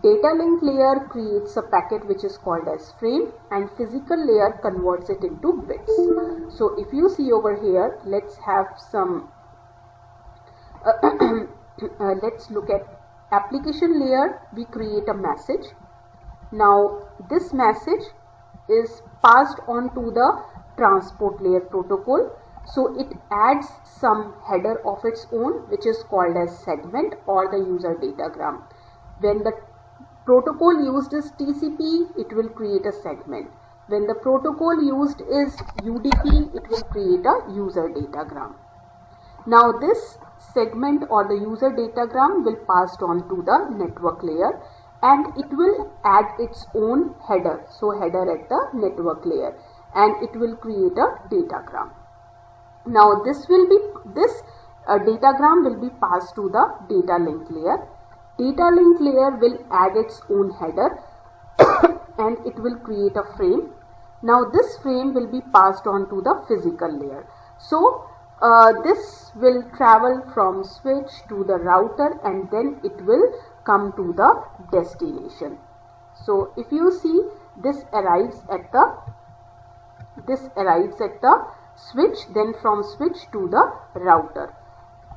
Data link layer creates a packet which is called as frame, and physical layer converts it into bits. So if you see over here, let's have some let's look at application layer. We create a message. Now this message is passed on to the transport layer protocol. So it adds some header of its own which is called as segment or the user datagram. When the protocol used is TCP, it will create a segment. When the protocol used is UDP, it will create a user datagram. Now this segment or the user datagram will pass on to the network layer and it will add its own header. So header at the network layer, and it will create a datagram. Now this datagram will be passed to the data link layer. Data link layer will add its own header and it will create a frame. Now this frame will be passed on to the physical layer. So this will travel from switch to the router and then it will come to the destination. So if you see, this arrives at the switch, then from switch to the router.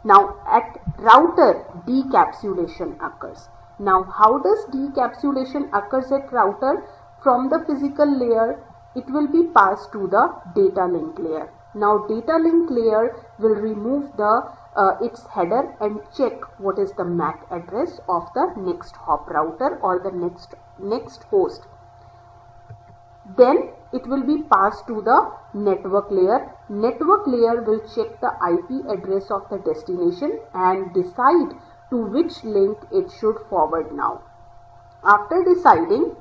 Now at router decapsulation occurs. Now, how does decapsulation occurs at router? From the physical layer, it will be passed to the data link layer. Now, data link layer will remove the its header and check what is the MAC address of the next hop router or the next host. Then it will be passed to the network layer. Network layer will check the IP address of the destination and decide to which link it should forward now. After deciding,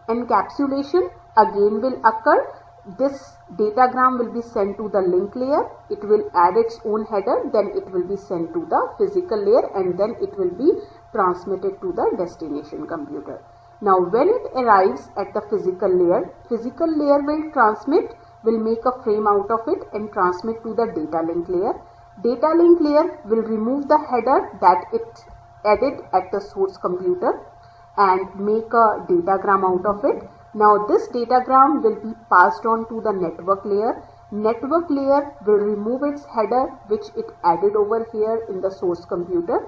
encapsulation again will occur. This datagram will be sent to the link layer. It will add its own header, then it will be sent to the physical layer, and then it will be transmitted to the destination computer. Now, when it arrives at the physical layer will make a frame out of it and transmit to the data link layer. Data link layer will remove the header that it added at the source computer and make a datagram out of it. Now, this datagram will be passed on to the network layer. Network layer will remove its header which it added over here in the source computer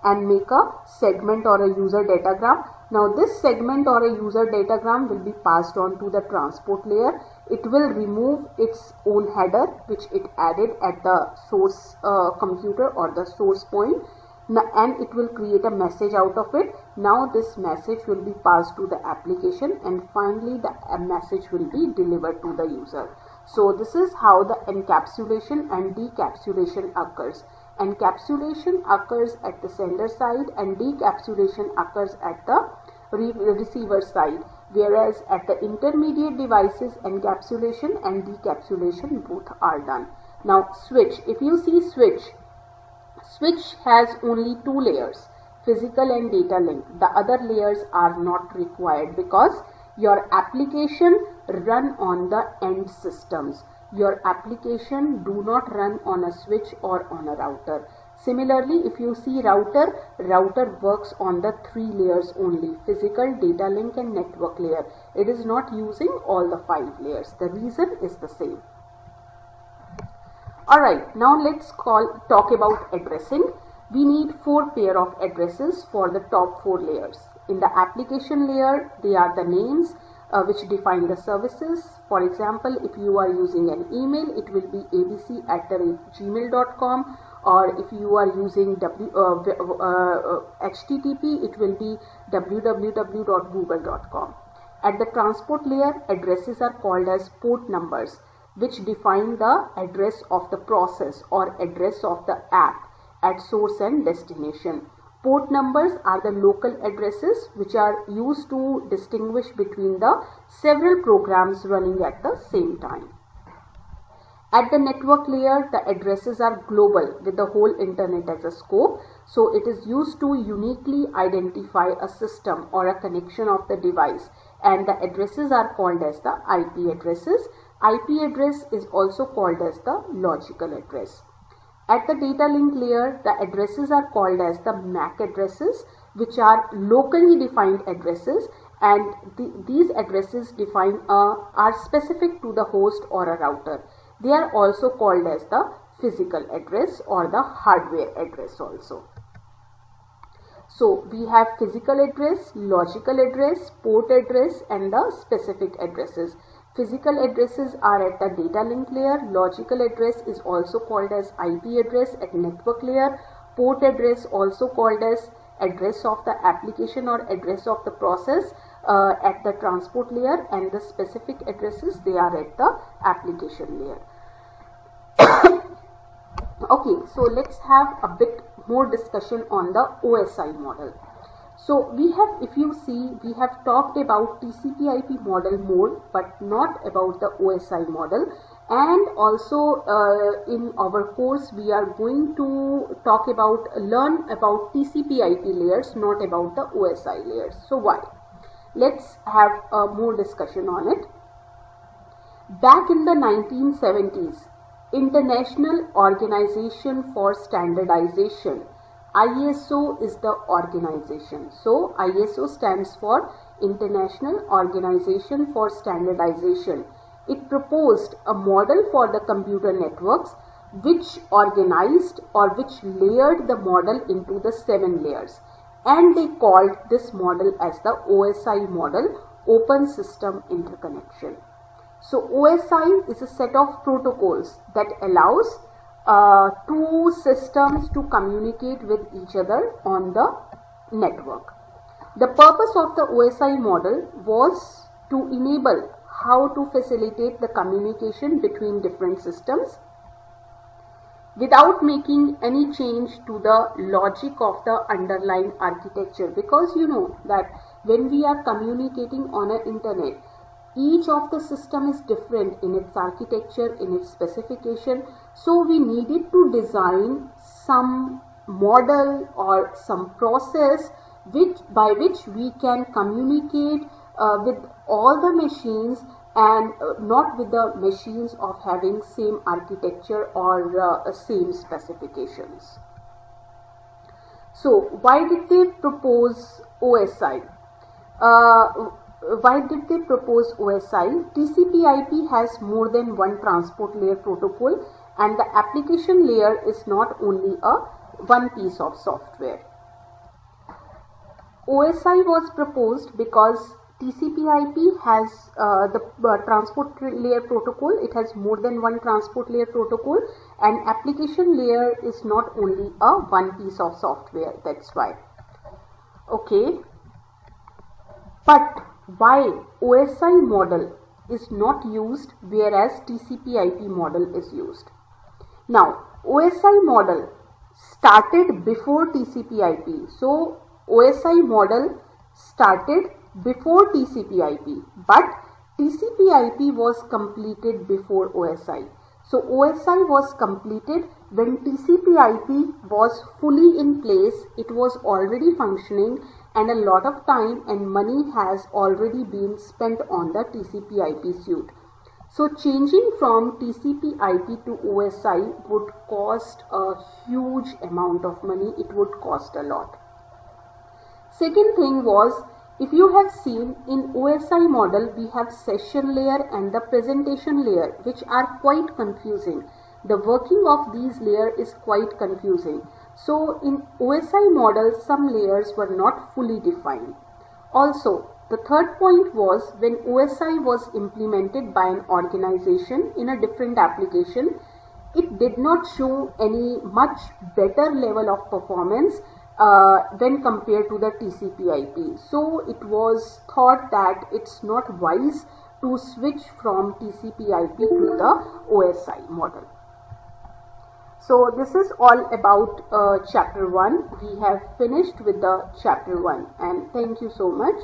and make a segment or a user datagram. Now, this segment or a user datagram will be passed on to the transport layer. It will remove its own header which it added at the source computer or the source point, and it will create a message out of it. Now, this message will be passed to the application, and finally the message will be delivered to the user. So, this is how the encapsulation and decapsulation occurs. Encapsulation occurs at the sender side and decapsulation occurs at the receiver side, whereas at the intermediate devices, encapsulation and decapsulation both are done. Now, switch. If you see switch has only two layers, physical and data link. The other layers are not required because your application run on the end systems. Your application do not run on a switch or on a router. Similarly, if you see router works on the three layers only, physical, data link and network layer. It is not using all the 5 layers. The reason is the same. Alright, now let's talk about addressing. We need 4 pair of addresses for the top 4 layers. In the application layer, they are the names which define the services. For example, if you are using an email, it will be abc@gmail.com, or if you are using HTTP, it will be www.google.com. At the transport layer, addresses are called as port numbers, which define the address of the process or address of the app at source and destination. Port numbers are the local addresses which are used to distinguish between the several programs running at the same time. At the network layer, the addresses are global with the whole internet as a scope. So it is used to uniquely identify a system or a connection of the device, and the addresses are called as the IP addresses. IP address is also called as the logical address. At the data link layer, the addresses are called as the MAC addresses, which are locally defined addresses, and these addresses are specific to the host or a router. They are also called as the physical address or the hardware address also. So we have physical address, logical address, port address and the specific addresses. Physical addresses are at the data link layer. Logical address is also called as IP address at network layer. Port address also called as address of the application or address of the process at the transport layer, and the specific addresses, they are at the application layer. Okay, so let's have a bit more discussion on the OSI model. So we have, if you see, we have talked about TCP/IP model more, but not about the OSI model. And also in our course, we are going to learn about TCP/IP layers, not about the OSI layers. So why? Let's have more discussion on it. Back in the 1970s, International Organization for Standardization, ISO is the organization. So ISO stands for International Organization for Standardization. It proposed a model for the computer networks which organized or which layered the model into the 7 layers, and they called this model as the OSI model, Open System Interconnection. So OSI is a set of protocols that allows two systems to communicate with each other on the network. The purpose of the OSI model was to enable how to facilitate the communication between different systems without making any change to the logic of the underlying architecture, because you know that when we are communicating on an internet, each of the system is different in its architecture, in its specification. So we needed to design some model or some process by which we can communicate with all the machines, and not with the machines of having same architecture or same specifications. So why did they propose OSI? Why did they propose OSI? TCP/IP has more than one transport layer protocol, and the application layer is not only one piece of software. OSI was proposed because TCP/IP has the transport layer protocol. It has more than one transport layer protocol, and application layer is not only one piece of software. That's why. Okay. But why OSI model is not used whereas TCP/IP model is used? Now, OSI model started before TCP/IP. So, OSI model started before TCP/IP, but TCP/IP was completed before OSI. So OSI was completed when TCP/IP was fully in place, it was already functioning, and a lot of time and money has already been spent on the TCP/IP suite. So changing from TCP/IP to OSI would cost a huge amount of money, it would cost a lot. Second thing was, if you have seen in OSI model, we have session layer and the presentation layer, which are quite confusing. The working of these layers is quite confusing. So in OSI model, some layers were not fully defined. Also, the third point was, when OSI was implemented by an organization in a different application, it did not show any much better level of performance when compared to the TCP/IP. So it was thought that it's not wise to switch from TCP/IP to the OSI model. So this is all about chapter 1. We have finished with the chapter 1, and thank you so much.